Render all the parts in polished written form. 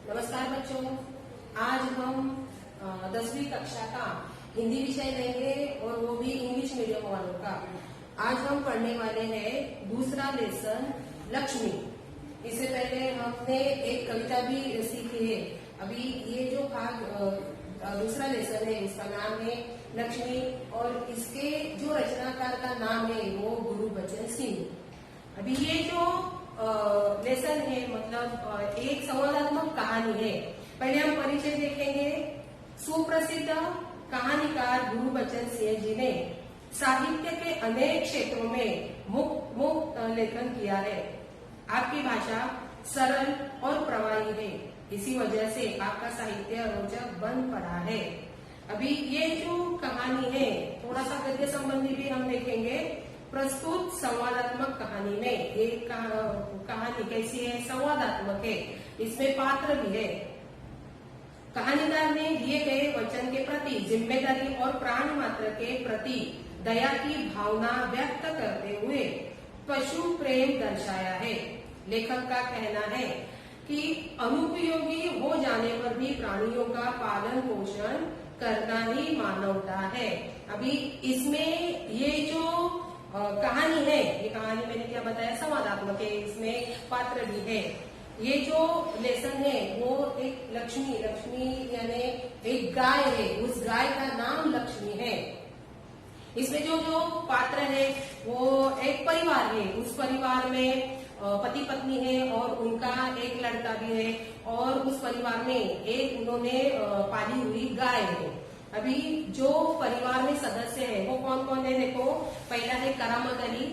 नमस्कार बच्चों, आज हम 10वीं कक्षा का हिंदी विषय लेंगे और वो भी इंग्लिश मीडियम वालों का। आज हम पढ़ने वाले हैं दूसरा लेसन लक्ष्मी। इससे पहले हमने एक कविता भी सीखी है। अभी ये जो भाग दूसरा लेसन है इसका नाम है लक्ष्मी और इसके जो रचनाकार का नाम है वो गुरुबचन सिंह। अभी ये जो लेसन है मतलब एक संवादात्मक कहानी है। पहले हम परिचय देखेंगे। सुप्रसिद्ध कहानीकार गुरुबचन सिंह जी ने साहित्य के अनेक क्षेत्रों में मुक्त लेखन किया है। आपकी भाषा सरल और प्रवाही है, इसी वजह से आपका साहित्य रोचक बन पड़ा है। अभी ये जो कहानी है थोड़ा सा गद्य संबंधी भी हम देखेंगे। प्रस्तुत संवादात्मक कहानी में एक कहानी कैसी है, संवादात्मक है, इसमें पात्र भी है। कहानीकार ने दिए गए वचन के प्रति जिम्मेदारी और प्राण मात्र के प्रति दया की भावना व्यक्त करते हुए पशु प्रेम दर्शाया है। लेखक का कहना है कि अनुपयोगी हो जाने पर भी प्राणियों का पालन पोषण करना ही मानवता है। अभी इसमें ये जो कहानी है, ये कहानी मैंने क्या बताया संवादात्मक है, इसमें पात्र भी है। ये जो लेसन है वो एक लक्ष्मी यानी एक गाय है, उस गाय का नाम लक्ष्मी है। इसमें जो जो पात्र है वो एक परिवार है, उस परिवार में पति पत्नी है और उनका एक लड़का भी है और उस परिवार में एक उन्होंने पाली हुई गाय है। अभी जो परिवार में सदस्य है वो कौन कौन है देखो। पहला है करामत अली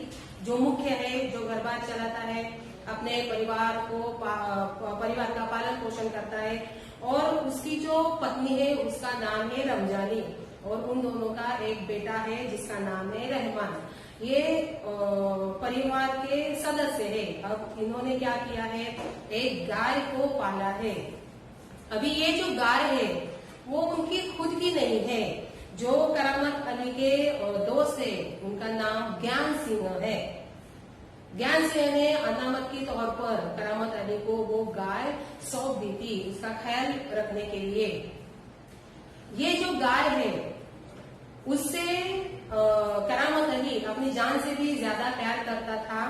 जो मुख्य है, जो घर बार चलाता है, अपने परिवार को परिवार का पालन पोषण करता है। और उसकी जो पत्नी है उसका नाम है रमजानी और उन दोनों का एक बेटा है जिसका नाम है रहमान। ये परिवार के सदस्य है। अब इन्होंने क्या किया है, एक गाय को पाला है। अभी ये जो गाय है वो उनकी खुद की नहीं है। जो करामत अली के दोस्त है उनका नाम ज्ञान सिंह है। ज्ञान सिंह ने अनामत के तौर पर करामत अली को वो गाय सौंप दी थी उसका ख्याल रखने के लिए। ये जो गाय है उससे करामत अली अपनी जान से भी ज्यादा प्यार करता था,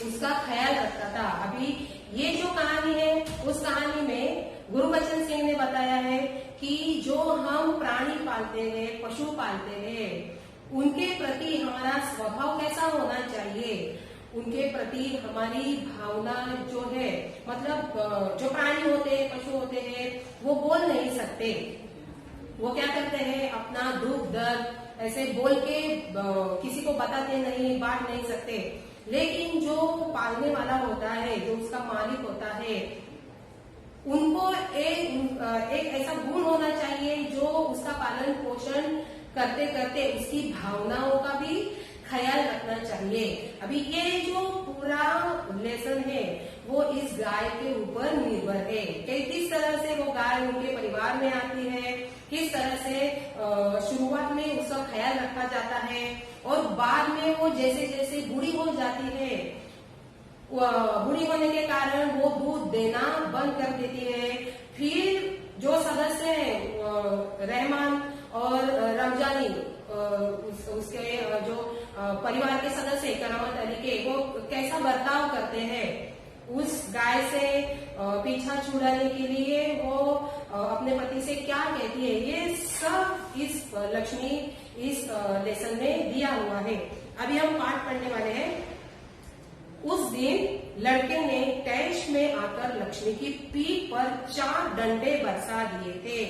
उसका ख्याल रखता था। अभी ये जो कहानी है उस कहानी में गुरुबचन सिंह ने बताया है कि जो हम प्राणी पालते हैं, पशु पालते हैं, उनके प्रति हमारा स्वभाव कैसा होना चाहिए, उनके प्रति हमारी भावना जो है, मतलब जो प्राणी होते हैं, पशु होते हैं, वो बोल नहीं सकते। वो क्या करते हैं, अपना दुख दर्द ऐसे बोल के किसी को बताते नहीं, बांट नहीं सकते। लेकिन जो पालने वाला होता है, जो उसका मालिक होता है, उनको एक ऐसा गुण होना चाहिए जो उसका पालन पोषण करते करते उसकी भावनाओं का भी ख्याल रखना चाहिए। अभी ये जो पूरा लेसन है वो इस गाय के ऊपर निर्भर है कि किस तरह से वो गाय उनके परिवार में आती है, किस तरह से शुरुआत में उसका ख्याल रखा जाता है और बाद में वो जैसे जैसे बूढ़ी हो जाती है, बूढ़ी होने के कारण वो दूध देना बंद कर देती है। फिर जो सदस्य है रहमान और रमजानी, उसके जो परिवार के सदस्य करामत अली के, वो कैसा बर्ताव करते हैं उस गाय से पीछा छुड़ाने के लिए, वो अपने पति से क्या कहती है, ये सब इस लक्ष्मी इस लेसन में दिया हुआ है। अभी हम पाठ पढ़ने वाले हैं। उस दिन लड़के ने तैश में आकर लक्ष्मी की पीठ पर 4 डंडे बरसा दिए थे।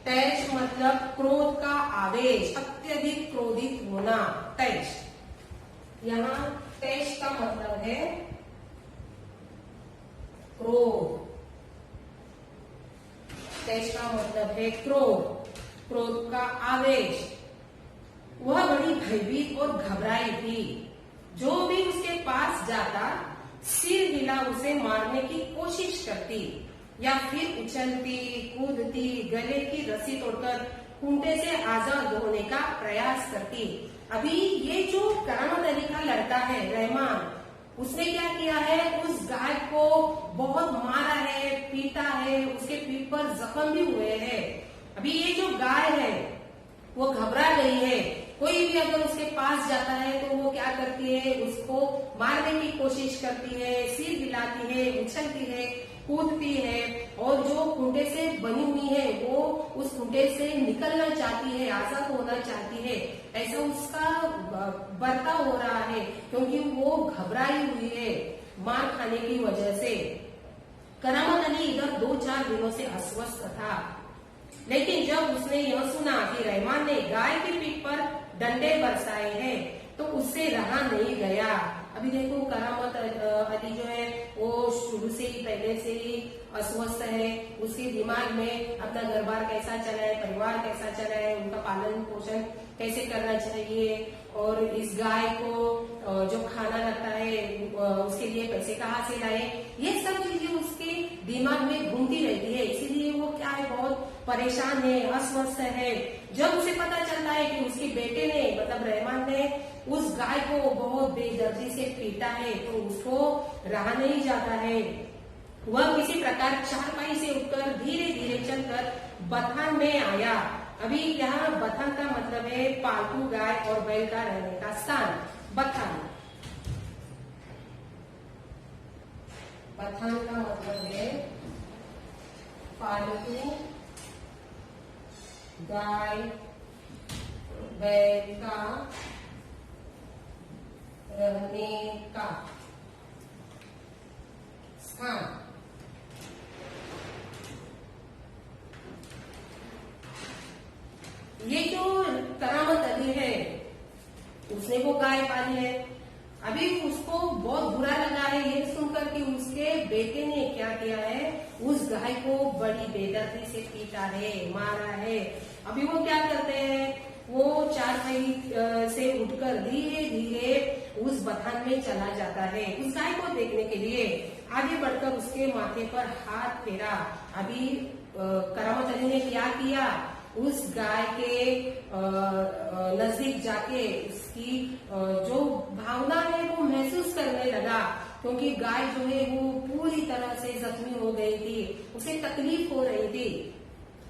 तैश मतलब क्रोध का आवेश, अत्यधिक क्रोधित होना, तैश। यहाँ तैश का मतलब है क्रोध। तैश का मतलब है क्रोध का आवेश। वह बड़ी भयभीत और घबराई थी। जो भी उसके पास जाता सिर हिला उसे मारने की कोशिश करती या फिर उछलती कूदती गले की रस्सी तोड़कर खूंटे से आजाद होने का प्रयास करती। अभी ये जो करामत अली का लड़का है रहमान, उसने क्या किया है, उस गाय को बहुत मारा है, पीटा है, उसके पीठ पर जख्म भी हुए हैं। अभी ये जो गाय है वो घबरा गई है। कोई भी अगर उसके पास जाता है तो वो क्या करती है, उसको मारने की कोशिश करती है, सिर हिलाती है, उछलती है, कूदती है, और जो खूंटे से बनी हुई है वो उस खूंटे से निकलना चाहती है, आजाद होना चाहती है। ऐसा उसका बर्ताव हो रहा है क्योंकि वो घबराई हुई है मार खाने की वजह से। करामत अली इधर 2-4 दिनों से अस्वस्थ था, लेकिन जब उसने यह सुना कि रहमान ने गाय की पीठ पर डंडे बरसाए हैं तो उससे रहा नहीं गया। अभी देखो करामत अली जो है वो शुरू से ही, पहले से ही अस्वस्थ है। उसके दिमाग में अपना घर बार कैसा चला है, परिवार कैसा चला है, उनका पालन पोषण कैसे करना चाहिए, और इस गाय को जो खाना लगता है उसके लिए पैसे कहाँ से लाए, ये सब चीजें उसके दिमाग में घूमती रहती है। इसीलिए वो क्या है, बहुत परेशान है, अस्वस्थ है। जब उसे पता चलता है कि उसके बेटे ने, मतलब रहमान ने उस गाय को बहुत बेदर्दी से पीटा है तो उसको रहा नहीं जाता है। वह किसी प्रकार चारपाई से उठकर धीरे धीरे चलकर बथान में आया। अभी यहाँ बथान का मतलब है पालतू गाय और बैल का रहने का स्थान, बथान। बथान का मतलब है पालतू गाय बैल का रहने का स्थान। ये जो करामत अली है उसने वो गाय पाली है। अभी उसको बहुत बुरा लगा है ये सुनकर कि उसके बेटे ने क्या किया है, उस गाय को बड़ी बेदर्दी से पीटा है, मारा है। अभी वो क्या करते हैं, वो चारपाई से उठकर धीरे धीरे उस बथान में चला जाता है उस गाय को देखने के लिए। आगे बढ़कर उसके माथे पर हाथ फेरा। अभी करामत अली ने क्या किया, उस गाय के नजदीक जाके इसकी जो भावना है वो महसूस करने लगा, क्योंकि गाय जो है वो पूरी तरह से जख्मी हो गई थी, उसे तकलीफ हो रही थी।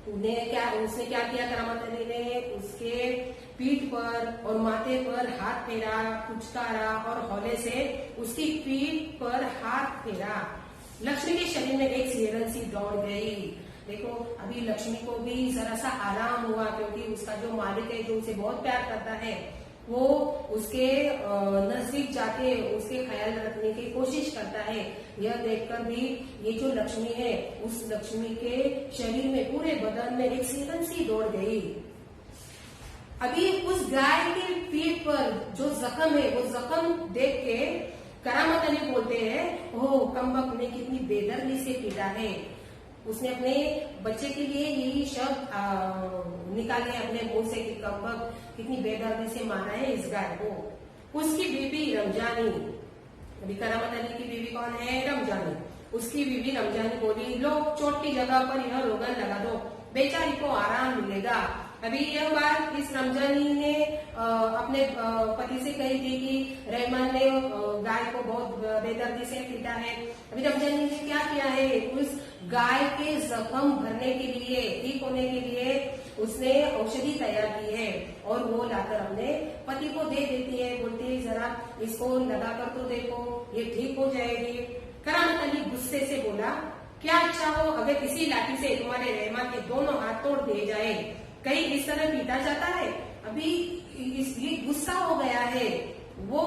उसने क्या किया, करामत अली ने उसके पीठ पर और माथे पर हाथ फेरा, पुचकारा और हौले से उसकी पीठ पर हाथ फेरा। लक्ष्मी के शरीर में एक सिहरन सी दौड़ गई। देखो अभी लक्ष्मी को भी जरा सा आराम हुआ, क्योंकि उसका जो मालिक है, जो उसे बहुत प्यार करता है, वो उसके नजदीक जाके उसके ख्याल रखने की कोशिश करता है। यह देखकर भी ये जो लक्ष्मी है, उस लक्ष्मी के शरीर में, पूरे बदन में एक सिहरन सी दौड़ गई। अभी उस गाय के पीठ पर जो जख्म है, वो जख्म देख के करामत अली बोलते हैं, ओह कमबख्त ने कितनी बेदर्दी से पीटा है। उसने अपने बच्चे के लिए यही शब्द निकाले अपने मुंह से कि कमबख्त कितनी बेदर्दी से मारा है इस गाय को। उसकी बीवी रमजानी, अभी करामत अली की बीवी कौन है, रमजानी। उसकी बीवी रमजानी बोली, लो चोट की जगह पर यह रोगन लगा दो, बेचारी को आराम मिलेगा। अभी यह बात इस रमजानी ने अपने पति से कही थी कि रहमान ने गाय को बहुत बेदर्दी से पीटा है। अभी रमजानी ने क्या किया है, उस गाय के जख्म भरने के लिए, ठीक होने के लिए उसने औषधि तैयार की है और वो लाकर अपने पति को दे देती है। बोलती है जरा इसको लगाकर तो देखो, ये ठीक हो जाएगी। करामत अली गुस्से से बोला, क्या इच्छा हो अगर इसी लाठी से तुम्हारे रहमान के दोनों हाथ तोड़ दिए जाए, कहीं इस तरह पीटा जाता है। अभी ये गुस्सा हो गया है, वो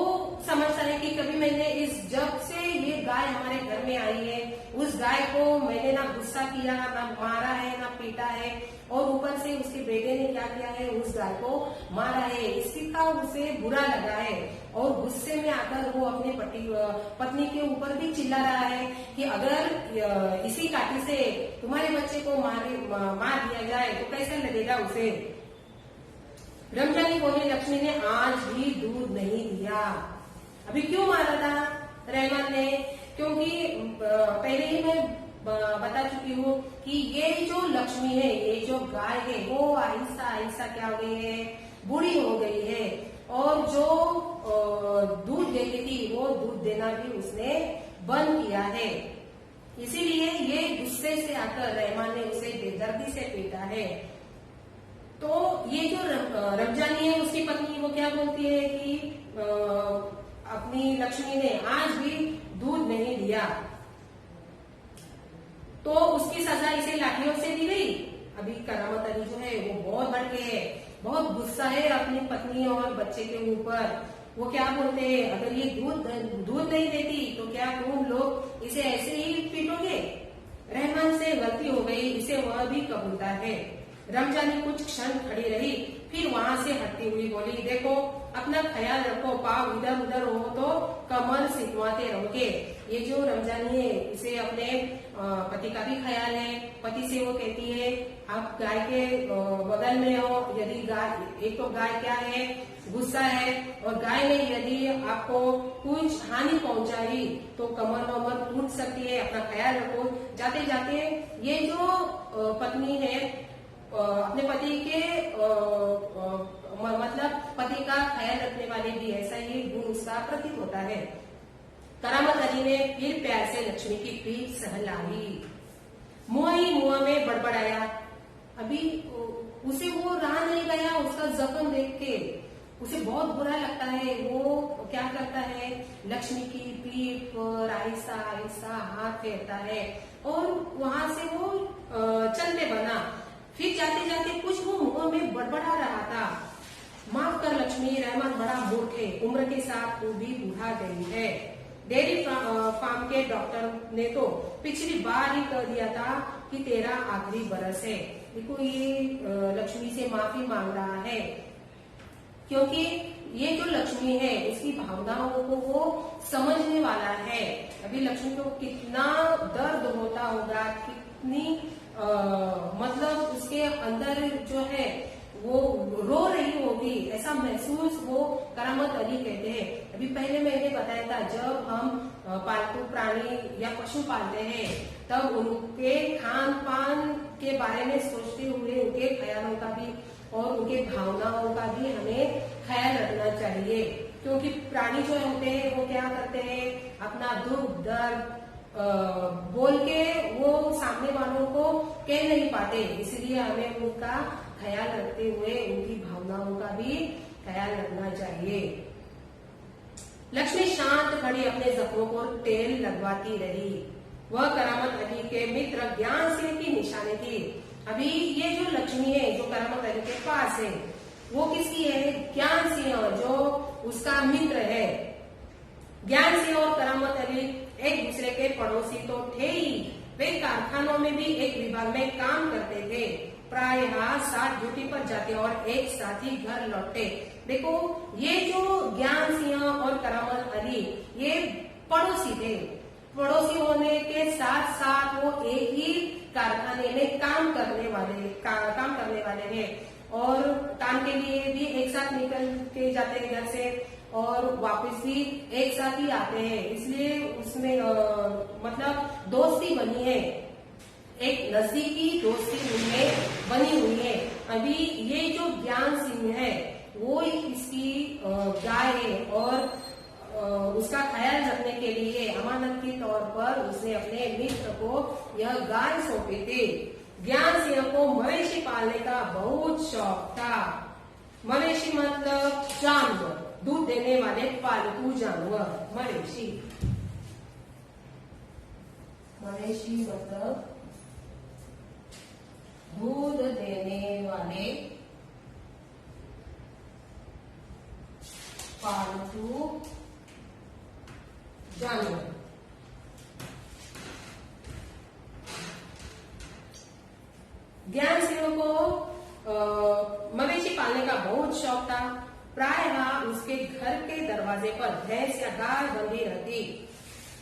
समझता है कि कभी मैंने जब से ये गाय हमारे घर में आई है, उस गाय को मैंने ना गुस्सा किया, ना मारा है, ना पीटा है, और ऊपर से उसके बेटे ने क्या किया है, उस गाय को मारा है। इसका उसे बुरा लगा है और गुस्से में आकर वो अपने पत्नी के ऊपर भी चिल्ला रहा है कि अगर इसी काठी से तुम्हारे बच्चे को मार दिया जाए तो कैसे लगेगा उसे। रमजानी बोली, लक्ष्मी ने आज भी दूध नहीं दिया। अभी क्यों मारा था रहमान ने, क्योंकि पहले ही मैं बता चुकी हूँ कि ये जो लक्ष्मी है, ये जो गाय है, वो आहिस्ता आहिस्ता क्या हो गई है, बूढ़ी हो गई है, और जो दूध देती थी वो दूध देना भी उसने बंद किया है। इसीलिए ये गुस्से से आकर रहमान ने उसे बेदर्दी से पीटा है। तो ये जो रमजानी है उसकी पत्नी वो क्या बोलती है कि अपनी लक्ष्मी ने आज भी दूध नहीं दिया, तो उसकी सजा इसे लाठियों से दी गई। अभी करामत अली जो है वो बहुत भड़के है, बहुत गुस्सा है अपनी पत्नी और बच्चे के ऊपर। वो क्या बोलते हैं, अगर ये दूध नहीं देती तो क्या तुम लोग इसे ऐसे ही पीटोगे? रहमान से गलती हो गई, इसे वह भी कबूलता है। रमजानी कुछ क्षण खड़ी रही, फिर वहां से हटती हुई बोली, देखो अपना ख्याल रखो, पाव इधर उधर हो तो कमर सिकवाते रहोगे। ये जो रमजानी है इसे अपने पति का भी ख्याल है। पति से वो कहती है, आप गाय के बगल में हो, यदि गाय, एक तो गाय क्या है, गुस्सा है, और गाय ने यदि आपको कुछ हानि पहुंचाई तो कमर वमर टूट सकती है, अपना ख्याल रखो। जाते जाते ये जो पत्नी है अपने पति के मतलब पति का ख्याल रखने वाले भी, ऐसा ही गुण उसका प्रतीक होता है। करामत अली ने फिर प्यार से लक्ष्मी की पीठ सहलाई, मुंह ही मुंह में बड़बड़ाया। अभी उसे वो रहा नहीं गया, उसका जख्म देख के उसे बहुत बुरा लगता है। वो क्या करता है, लक्ष्मी की पीठ पर आहिस्ता आहिस्ता हाथ फेरता है और वहां से वो चलते बना। फिर जाते जाते कुछ वो मुंह में बड़बड़ा रहा था, माफ कर लक्ष्मी, रहमान बड़ा मूर्ख है, उम्र के साथ तू भी बूढ़ा गई है। डेयरी फार्म के डॉक्टर ने तो पिछली बार ही कह दिया था कि तेरा आखिरी बरस है। देखो ये लक्ष्मी से माफी मांग रहा है, क्योंकि ये जो लक्ष्मी है उसकी भावनाओं को वो समझने वाला है। अभी लक्ष्मी को कितना दर्द होता होगा, कितनी मतलब उसके अंदर जो है वो रो रही होगी, ऐसा महसूस वो करामत अली कहते हैं। अभी पहले मैंने बताया था, जब हम पालतू प्राणी या पशु पालते हैं तब उनके खान पान के बारे में सोचते हुए उनके ख्यालों का भी और उनके भावनाओं का भी हमें ख्याल रखना चाहिए। क्योंकि प्राणी जो होते हैं वो क्या करते हैं, अपना दुख दर्द बोल के वो सामने वालों को कह नहीं पाते, इसलिए हमें उनका ख्याल रखते हुए उनकी भावनाओं का भी ख्याल रखना चाहिए। लक्ष्मी शांत खड़ी अपने जख्मों को तेल लगवाती रही। वह करामत अली के मित्र ज्ञान सिंह की निशानी थी। अभी ये जो लक्ष्मी है जो करामत अली के पास है वो किसकी है, ज्ञान सिंह, जो उसका मित्र है। ज्ञान सिंह और करामत अली एक दूसरे के पड़ोसी तो थे ही, वे कारखानों में भी एक विभाग में काम करते थे। प्रायः साथ ड्यूटी पर जाते और एक साथ ही घर लौटते। देखो ये जो ज्ञान सिंह और करामत अली ये पड़ोसी थे, पड़ोसी होने के साथ साथ वो एक ही कारखाने में काम करने वाले हैं और काम के लिए भी एक साथ निकल के जाते हैं घर से और वापस भी एक साथ ही आते हैं। इसलिए उसमें मतलब दोस्ती बनी है, एक नजदीकी दोस्ती उनमें बनी हुई है। अभी ये जो ज्ञान सिंह है वो इसकी गाय है और उसका ख्याल रखने के लिए अमानत के तौर पर उसने अपने मित्र को यह गाय सौंपी थी। ज्ञान सिंह को मवेशी पालने का बहुत शौक था। मवेशी मतलब जानवर, दूध देने वाले पालतू जानवर। मवेशी मतलब दूध देने वाले पालतू जानवर। ज्ञान सिंह को मवेशी पालने का बहुत शौक था। प्रायः उसके घर के दरवाजे पर भैंस या गाय बंधी रहती।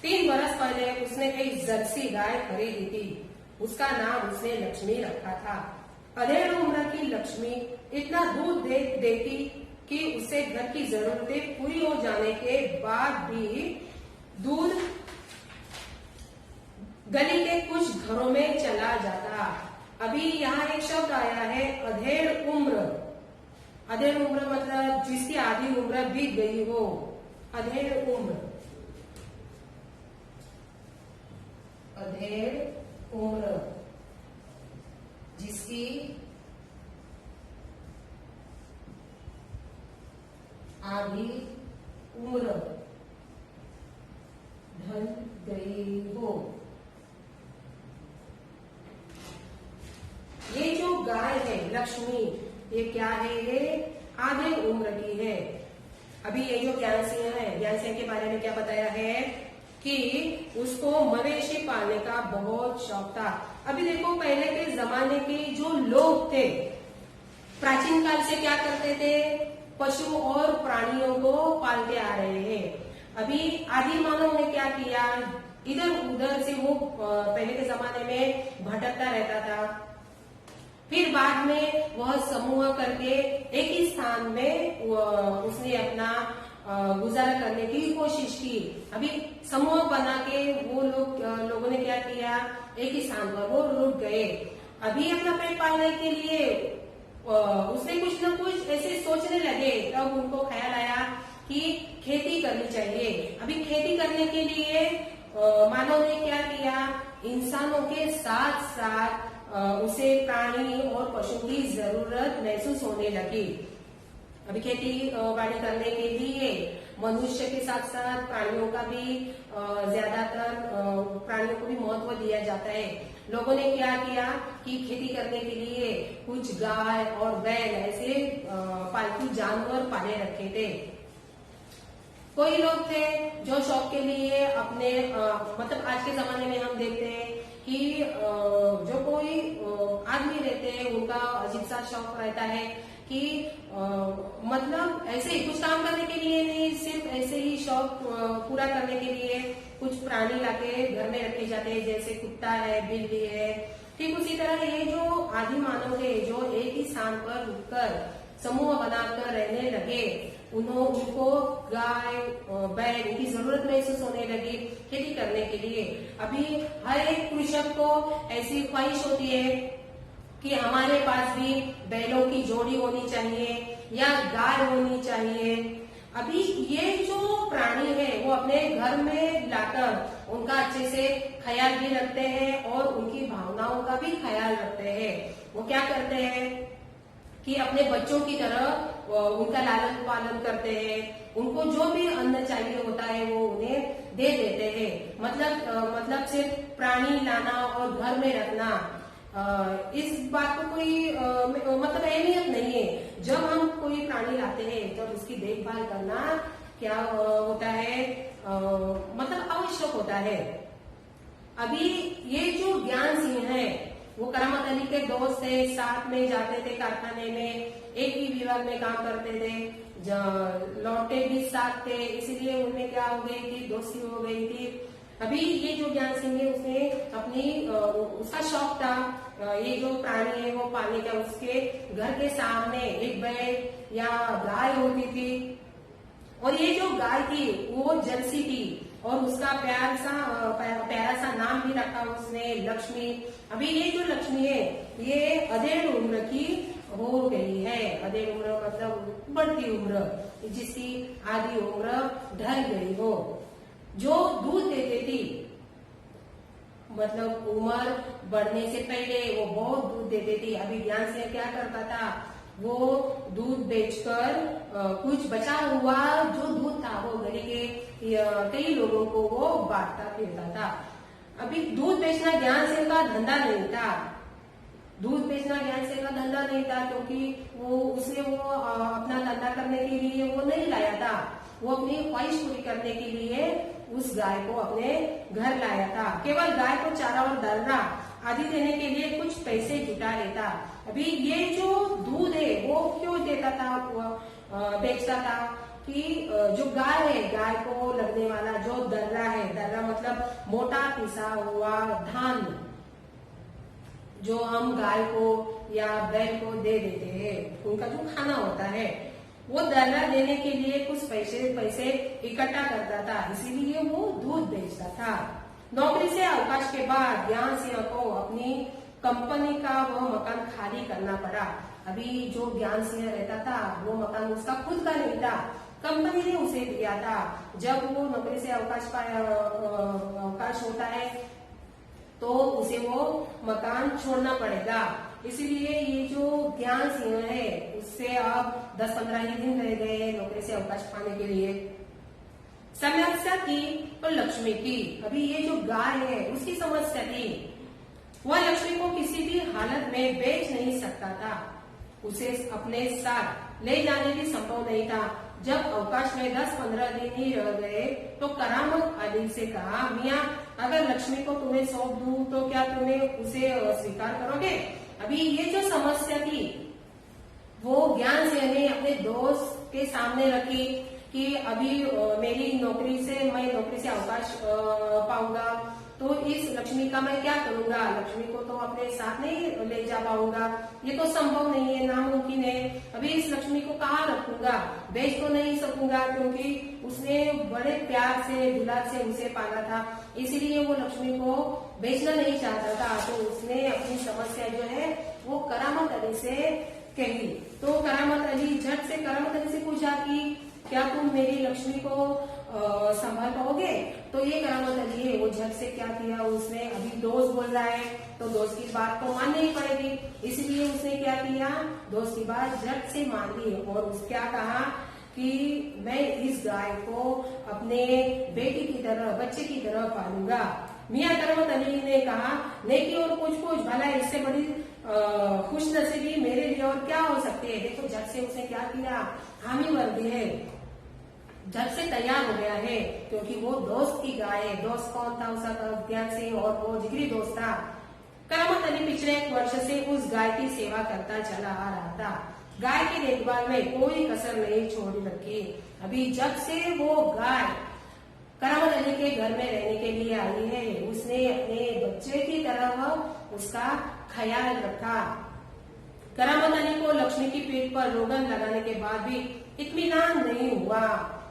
3 बरस पहले उसने एक जर्सी गाय खरीदी थी। उसका नाम उसने लक्ष्मी रखा था। अधेड़ उम्र की लक्ष्मी इतना दूध देती कि उसे घर की जरूरतें पूरी हो जाने के बाद भी दूध गली के कुछ घरों में चला जाता। अभी यहाँ एक शब्द आया है अधेड़ उम्र। अधेड़ उम्र मतलब जिसकी आधी उम्र बीत गई हो, अधेड़ उम्र। अधेड़ उम्र, जिसकी आधी उम्र ढल गई हो। ये जो गाय है लक्ष्मी, ये क्या है? ये आधे उम्र की है। अभी ये जो ज्ञान सिंह है, ज्ञान सिंह के बारे में क्या बताया है कि उसको मवेशी पालने का बहुत शौक था। अभी देखो, पहले के जमाने के जो लोग थे, प्राचीन काल से क्या करते थे? पशु और प्राणियों को पालते आ रहे हैं। अभी आदि मानव ने क्या किया? इधर उधर से वो पहले के जमाने में भटकता रहता था। फिर बाद में वह समूह करके एक ही स्थान में उसने अपना गुजारा करने की कोशिश की। अभी समूह बना के वो लोगों ने क्या किया? एक ही स्थान पर वो रुक गए। अभी अपना पेट पालने के लिए उसने कुछ न कुछ ऐसे सोचने लगे। तब उनको ख्याल आया कि खेती करनी चाहिए। अभी खेती करने के लिए मानव ने क्या किया? इंसानों के साथ साथ उसे प्राणी और पशु की जरूरत महसूस होने लगी। अभी खेती बाड़ी करने के लिए मनुष्य के साथ साथ प्राणियों का भी ज्यादातर प्राणियों को भी महत्व दिया जाता है। लोगों ने क्या किया कि खेती करने के लिए कुछ गाय और बैल ऐसे पालतू जानवर पाले रखे थे। कोई लोग थे जो शौक के लिए अपने मतलब आज के जमाने में हम देखते हैं कि जो कोई आदमी रहते हैं, उनका अजीब सा शौक रहता है कि मतलब ऐसे ही कुछ काम करने के लिए नहीं, सिर्फ ऐसे ही शौक पूरा करने के लिए कुछ प्राणी लाके घर में रखे जाते हैं, जैसे कुत्ता है, बिल्ली है। ठीक उसी तरह ये जो आदि मानव है, जो एक ही स्थान पर रुककर समूह बनाकर रहने लगे, उनको गाय बैल इनकी जरूरत महसूस होने लगी खेती करने के लिए। अभी हर एक कृषक को ऐसी ख्वाहिश होती है कि हमारे पास भी बैलों की जोड़ी होनी चाहिए या गाय होनी चाहिए। अभी ये जो प्राणी है वो अपने घर में लाकर उनका अच्छे से ख्याल भी रखते हैं और उनकी भावनाओं का भी ख्याल रखते हैं। वो क्या करते हैं कि अपने बच्चों की तरह उनका लालन पालन करते हैं। उनको जो भी अन्न चाहिए होता है वो उन्हें दे देते हैं। मतलब सिर्फ प्राणी लाना और घर में रखना इस बात को कोई मतलब अहमियत नहीं है। जब हम कोई प्राणी लाते हैं तब उसकी देखभाल करना क्या होता है मतलब आवश्यक होता है। अभी ये जो ज्ञान सिंह है वो करामत अली के दोस्त थे, साथ में जाते थे कारखाने में, एक ही विभाग में काम करते थे, लौटे भी साथ थे, इसीलिए उनमें क्या हो गई थी? दोस्ती हो गई थी। अभी ये जो ज्ञान सिंह है उसने अपनी उसका शौक था ये जो प्राणी है वो पालने का। उसके घर के सामने एक बैल या गाय होती थी और ये जो गाय थी वो जर्सी थी और उसका प्यारा सा नाम भी रखा उसने, लक्ष्मी। अभी ये जो लक्ष्मी है ये अधेड़ उम्र की हो गई है। अधेड़ उम्र मतलब बढ़ती उम्र, जिसकी आधी उम्र ढल गई हो। जो दूध देती थी मतलब उम्र बढ़ने से पहले वो बहुत दूध देती थी। अभी ज्ञान से क्या करता था? वो दूध बेचकर कुछ बचा हुआ जो दूध था वो गली के कई लोगों को वो बांटता फिरता था। अभी दूध बेचना ज्ञान सिंह का धंधा नहीं था। दूध बेचना ज्ञान सिंह का धंधा नहीं था क्योंकि उसने अपना धंधा करने के लिए वो नहीं लाया था। वो अपनी ख्वाहिश पूरी करने के लिए उस गाय को अपने घर लाया था। केवल गाय को चारा और दाना आदि देने के लिए कुछ पैसे जुटा लेता। अभी ये जो दूध है वो क्यों देता था, बेचता था कि जो गाय है, गाय को लगने वाला जो दर्रा है, दर्रा मतलब मोटा पिसा हुआ धान, जो हम गाय को या बैल को दे देते हैं, उनका जो खाना होता है, वो दर्रा देने के लिए कुछ पैसे इकट्ठा करता था, इसीलिए वो दूध बेचता था। नौकरी से अवकाश के बाद ज्ञान सिंह को अपनी कंपनी का वो मकान खाली करना पड़ा। अभी जो ज्ञान सिंह रहता था वो मकान उसका खुद का नहीं था, कंपनी ने उसे दिया था। जब वो नौकरी से अवकाश होता है तो उसे वो मकान छोड़ना पड़ेगा। इसलिए ये जो ज्ञान सिंह है उससे अब 10-15 ही दिन रह गए नौकरी से अवकाश पाने के लिए। समस्या थी तो लक्ष्मी की। अभी ये जो गाय है उसकी समस्या थी। वह लक्ष्मी को किसी भी हालत में बेच नहीं सकता था। उसे अपने साथ ले जाने भी संभव नहीं था। जब अवकाश में 10-15 दिन ही रह गए तो करामत अली से कहा, मियाँ अगर लक्ष्मी को तुम्हें सौंप दूं तो क्या तुम्हें उसे स्वीकार करोगे? अभी ये जो समस्या थी वो ज्ञान सिंह ने अपने दोस्त के सामने रखी कि अभी मेरी नौकरी से अवकाश पाऊंगा तो इस लक्ष्मी का मैं क्या करूंगा? लक्ष्मी को तो अपने साथ नहीं ले जा पाऊंगा, ये तो संभव नहीं है, नामुमकिन है। अभी इस लक्ष्मी को कहाँ रखूंगा? बेच तो नहीं सकूंगा क्योंकि उसने बड़े प्यार से दुलार से उसे पाला था, इसीलिए वो लक्ष्मी को बेचना नहीं चाहता था। तो उसने अपनी समस्या जो है वो करामत अली से कही। तो करामत अली झट से करामत अली से पूछा कि क्या तुम मेरी लक्ष्मी को संभाल पाओगे? तो ये करामत अली है वो झट से क्या किया, उसने अभी दोस्त बोल रहा है तो दोस्त की बात तो माननी ही पड़ेगी, इसलिए उसने क्या किया, दोस्त की बात झट से मान ली और उसने क्या कहा कि मैं इस गाय को अपने बेटी की तरह, बच्चे की तरह पालूंगा। मियाँ करामत अली ने कहा, नेकी और कुछ भला इससे बड़ी खुश नसीबी मेरे लिए और क्या हो सकती है। देखो झट से उसने क्या किया, हामी भर दी है, झट से तैयार हो गया है क्योंकि वो दोस्त की गाय है। दोस्त कौन था? उसका ज्ञान सिंह और वो जिगरी दोस्त था। करामत अली पिछले 1 वर्ष से उस गाय की सेवा करता चला आ रहा था। गाय की देखभाल में कोई कसर नहीं छोड़ रखी। अभी जब से वो गाय करामत अली के घर में रहने के लिए आई है उसने अपने बच्चे की तरह उसका ख्याल रखा। करामत अली को लक्ष्मी की पीठ पर रोगन लगाने के बाद भी इत्मीनान नहीं हुआ।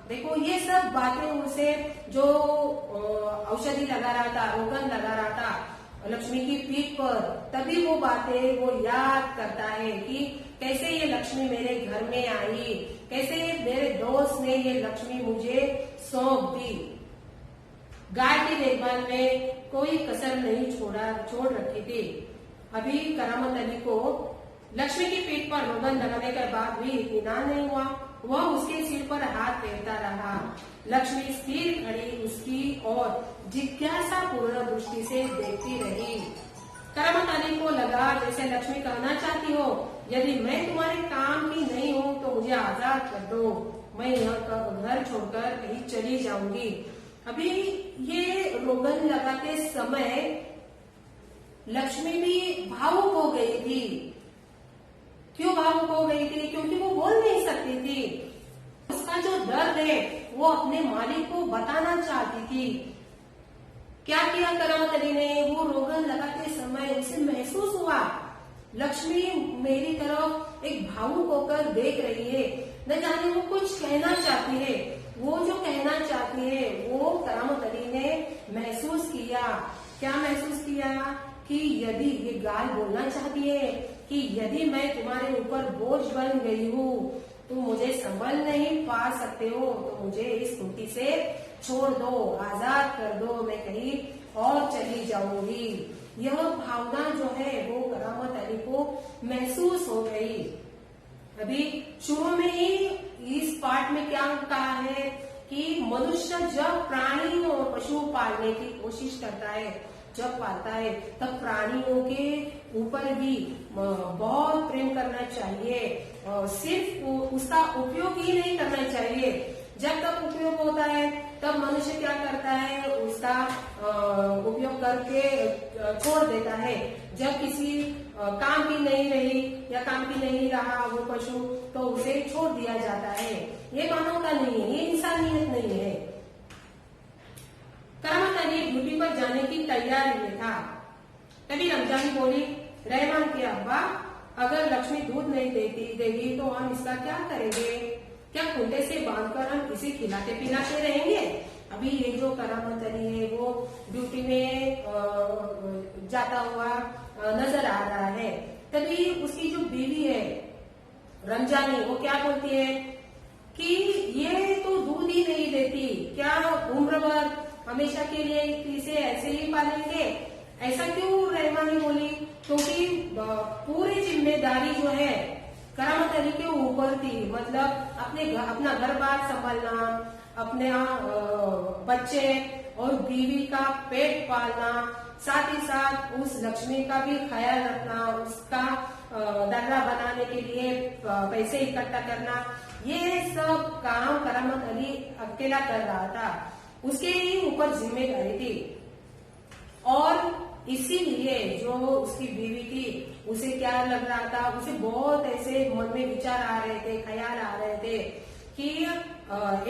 देखो ये सब बातें उसे जो औषधि लगा रहा था, रोगन लगा रहा था लक्ष्मी की पीठ पर, तभी वो बातें वो याद करता है कि कैसे ये लक्ष्मी मेरे घर में आई, कैसे मेरे दोस्त ने ये लक्ष्मी मुझे सौंप दी। गाय की देखभाल में कोई कसर नहीं छोड़ रखी थी। अभी करामत अली को लक्ष्मी की पीठ पर रोगन लगाने के बाद भी इत्मीनान नहीं हुआ। वह उसके सिर पर हाथ फेरता रहा। लक्ष्मी स्थिर खड़ी उसकी और जिज्ञासा पूर्ण दृष्टि से देखती रही। करामत अली को लगा जैसे लक्ष्मी कहना चाहती हो, यदि मैं तुम्हारे काम की नहीं हूँ तो मुझे आजाद कर दो, मैं यह घर छोड़कर कहीं चली जाऊंगी। अभी ये रोगन लगाते समय लक्ष्मी भी भावुक हो गई थी। क्यों भावुक हो गई थी? क्योंकि वो बोल नहीं सकती थी। उसका जो दर्द है वो अपने मालिक को बताना चाहती थी। क्या किया करामत अली ने? वो रोगन लगाते समय उसे महसूस हुआ लक्ष्मी मेरी तरफ एक भावुक होकर देख रही है, न जाने वो कुछ कहना चाहती है। वो जो कहना चाहती है वो करामत अली ने महसूस किया। क्या महसूस किया? कि यदि ये गाय बोलना चाहती है कि यदि मैं तुम्हारे ऊपर बोझ बन गई हूँ, तुम मुझे संभल नहीं पा सकते हो, तो मुझे इस कुटी से छोड़ दो, आजाद कर दो, मैं कहीं और चली जाऊंगी। यह भावना जो है वो करामत अली को महसूस हो गई। अभी शुरू में ही इस पार्ट में क्या कहा है कि मनुष्य जब प्राणी और पशु पालने की कोशिश करता है, जब पालता है, तब प्राणियों के ऊपर भी बहुत प्रेम करना चाहिए। सिर्फ उसका उपयोग ही नहीं करना चाहिए। जब तक उपयोग होता है तब मनुष्य क्या करता है, उसका उपयोग करके छोड़ देता है। जब किसी काम की नहीं रही या काम की नहीं रहा वो पशु, तो उसे छोड़ दिया जाता है। ये मानवता नहीं है, ये इंसानियत नहीं है। करामत अली ड्यूटी पर जाने की तैयारी में था। तभी रमजानी बोली, रहमान के अब्बा, अगर लक्ष्मी दूध नहीं देगी तो हम इसका क्या करेंगे? क्या खूंटे से बांधकर हम इसे खिलाते पिलाते रहेंगे? अभी ये जो करामत अली है वो ड्यूटी में जाता हुआ नजर आ रहा है। तभी उसकी जो बीवी है रमजानी, वो क्या बोलती है कि ये तो दूध ही नहीं देती, क्या उम्र भर हमेशा के लिए इसे ऐसे ही पालेंगे? ऐसा क्यों रहमानी बोली? क्योंकि पूरी जिम्मेदारी जो है करामत अली के ऊपर थी। मतलब अपना घर बार संभालना, अपने बच्चे और बीवी का पेट पालना, साथ ही साथ उस लक्ष्मी का भी ख्याल रखना, उसका दर्रा बनाने के लिए पैसे इकट्ठा करना, ये सब काम करामत अली अकेला कर रहा था। उसके ही ऊपर जिम्मेदारी थी। और इसीलिए जो उसकी बीवी थी उसे क्या लग रहा था, उसे बहुत ऐसे मन में विचार आ रहे थे, ख्याल आ रहे थे कि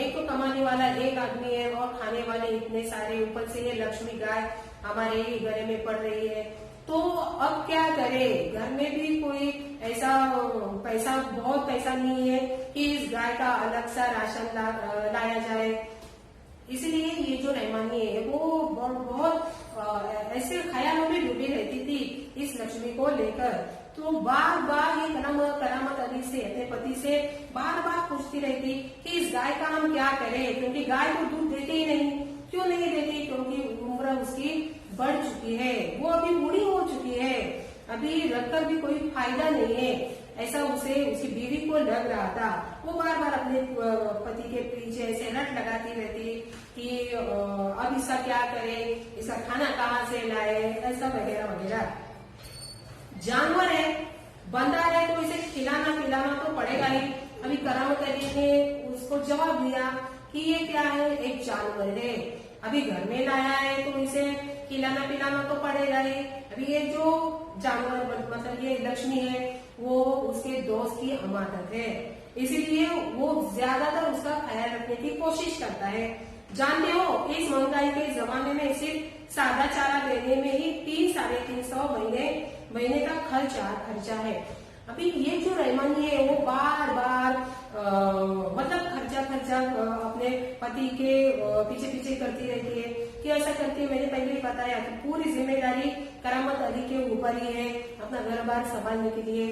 एक तो कमाने वाला एक आदमी है और खाने वाले इतने सारे, ऊपर से ये लक्ष्मी गाय हमारे ही घर में पड़ रही है, तो अब क्या करे? घर में भी कोई ऐसा बहुत पैसा नहीं है कि इस गाय का अलग सा राशन लाया जाए। इसलिए ये जो रहमानी है वो बहुत ऐसे ख्यालों में डूबी रहती थी इस लक्ष्मी को लेकर। तो बार बार ये करामत अली से, अपने पति से बार बार पूछती रहती कि इस गाय का हम क्या करें, क्योंकि गाय को दूध देते ही नहीं। क्यों नहीं देती? क्योंकि उम्र उसकी बढ़ चुकी है, वो अभी बूढ़ी हो चुकी है, अभी रखकर भी कोई फायदा नहीं है, ऐसा उसे उसकी बीवी को लग रहा था। वो बार बार अपने पति के पीछे ऐसे रट लगाती रहती कि अब इसका क्या करे, इसका खाना कहाँ से लाए, ऐसा वगैरह वगैरह। जानवर है, बंदा है, तो इसे खिलाना पिलाना तो पड़ेगा ही। अभी करामत अली ने उसको जवाब दिया कि ये क्या है, एक जानवर है, अभी घर में लाया है तो इसे खिलाना पिलाना तो पड़ेगा ही। अभी ये जो जानवर मतलब ये लक्ष्मी है वो उसके दोस्त की अमानत है, इसीलिए वो ज्यादातर उसका ख्याल रखने की कोशिश करता है। जानते हो इस महंगाई के जमाने में सिर्फ सादा चारा लेने में ही 300-350 महीने का खर्चा है। अभी ये जो रहमानी है वो बार बार मतलब खर्चा अपने पति के पीछे करती रहती है कि ऐसा करती है। मैंने पहले ही बताया कि पूरी जिम्मेदारी करामत अली के ऊपर ही है अपना घर बार संभालने के लिए।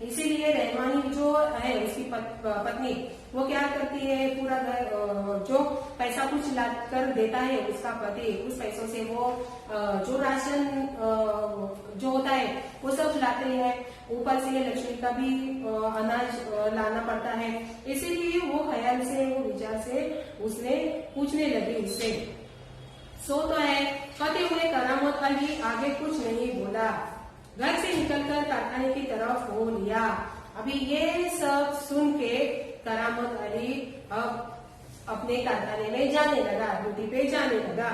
इसीलिए रहमानी जो है उसकी पत्नी वो क्या करती है, पूरा घर जो पैसा कुछ ला कर देता है उसका पति, उस पैसों से वो जो राशन जो होता है वो सब लाते हैं। ऊपर से लक्ष्मी का भी अनाज लाना पड़ता है। इसीलिए वो ख्याल से, वो विचार से उसने पूछने लगी उससे। सो तो है, कहते हुए करामत अली आगे कुछ नहीं बोला, घर से निकलकर कारखाने की तरफ हो लिया। अभी ये सब सुन के करामत अली अब अपने कारखाने में जाने लगा, ड्यूटी पे जाने लगा।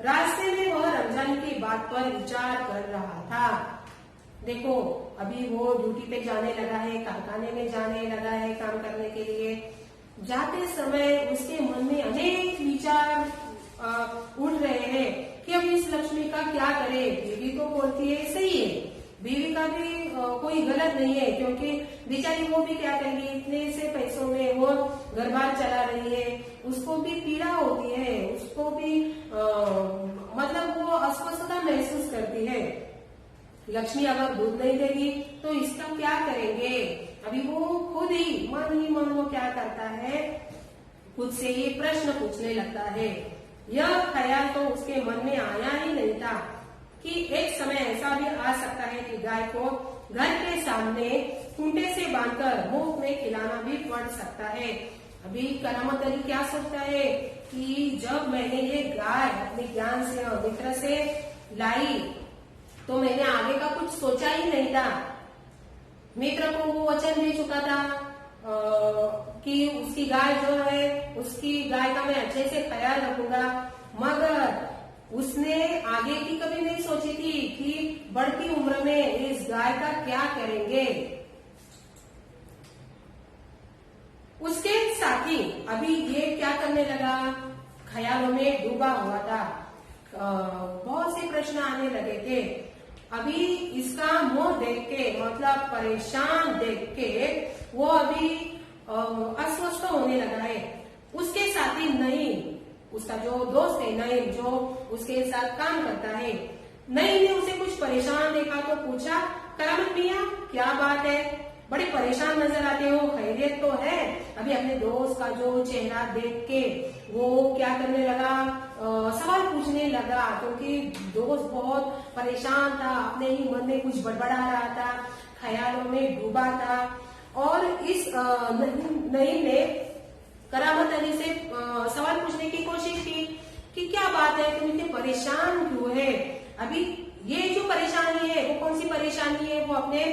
रास्ते में वह रमजान की बात पर विचार कर रहा था। देखो अभी वो ड्यूटी पे जाने लगा है, कारखाने में जाने लगा है काम करने के लिए। जाते समय उसके मन में अनेक विचार उठ रहे हैं कि अब इस लक्ष्मी का क्या करे। बीवी तो बोलती है सही है, बीवी का भी कोई गलत नहीं है, क्योंकि बेचारी वो भी क्या करेगी, इतने से पैसों में वो घर बार चला रही है, उसको भी पीड़ा होती है, उसको भी मतलब वो अस्वस्थता महसूस करती है। लक्ष्मी अगर दूध नहीं देगी तो इसका क्या करेंगे। अभी वो खुद ही मन वो क्या करता है, खुद से ये प्रश्न पूछने लगता है। यह ख्याल तो उसके मन में आया ही नहीं था कि एक समय ऐसा भी आ सकता है कि गाय को घर के सामने खूंटे से बांधकर मुफ्त में खिलाना भी पड़ सकता है। अभी करामत अली क्या सोचता है कि जब मैंने ये गाय अपने ज्ञान से और मित्र से लाई तो मैंने आगे का कुछ सोचा ही नहीं था। मित्र को वो वचन दे चुका था कि उसकी गाय जो है, उसकी गाय का मैं अच्छे से ख्याल रखूंगा, मगर उसने आगे की कभी नहीं सोची थी कि बढ़ती उम्र में इस गाय का क्या करेंगे। उसके साथी अभी ये क्या करने लगा, ख्यालों में डूबा हुआ था। बहुत से प्रश्न आने लगे थे। अभी इसका मुंह देख के, मतलब परेशान देख के वो अभी अस्वस्थ होने लगा है। उसके साथी नईम, उसका जो दोस्त है नईम, जो उसके साथ काम करता है, नईम ने उसे कुछ परेशान देखा तो पूछा, करामत मियां क्या बात है, बड़े परेशान नजर आते हो, खैरियत तो है। अभी अपने दोस्त का जो चेहरा देख के वो क्या करने लगा, सवाल पूछने लगा, क्योंकि दोस्त बहुत परेशान था, अपने ही मन में कुछ बड़बड़ा रहा था, ख्यालों में डूबा था। और इस नईम ने करामत अली से सवाल पूछने की कोशिश की कि क्या बात है, तुम इतने परेशान क्यों है? अभी ये जो परेशानी है वो कौन सी परेशानी है, वो अपने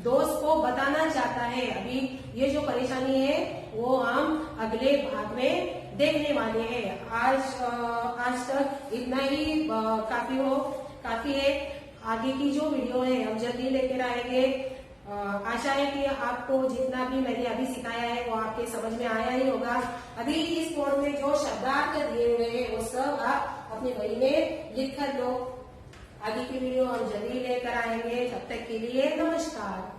दोस्त को बताना चाहता है। अभी ये जो परेशानी है वो हम अगले भाग में देखने वाले हैं। आज तक इतना ही काफी है। आगे की जो वीडियो है हम जल्दी लेकर आएंगे। आशा है कि आपको जितना भी मैंने अभी सिखाया है वो आपके समझ में आया ही होगा। अभी इस बोर्ड में जो शब्दार्थ दिए हुए हैं वो सब आप अपनी बही में लिख कर लो। आगे की वीडियो हम जल्दी लेकर आएंगे। तब तक के लिए नमस्कार।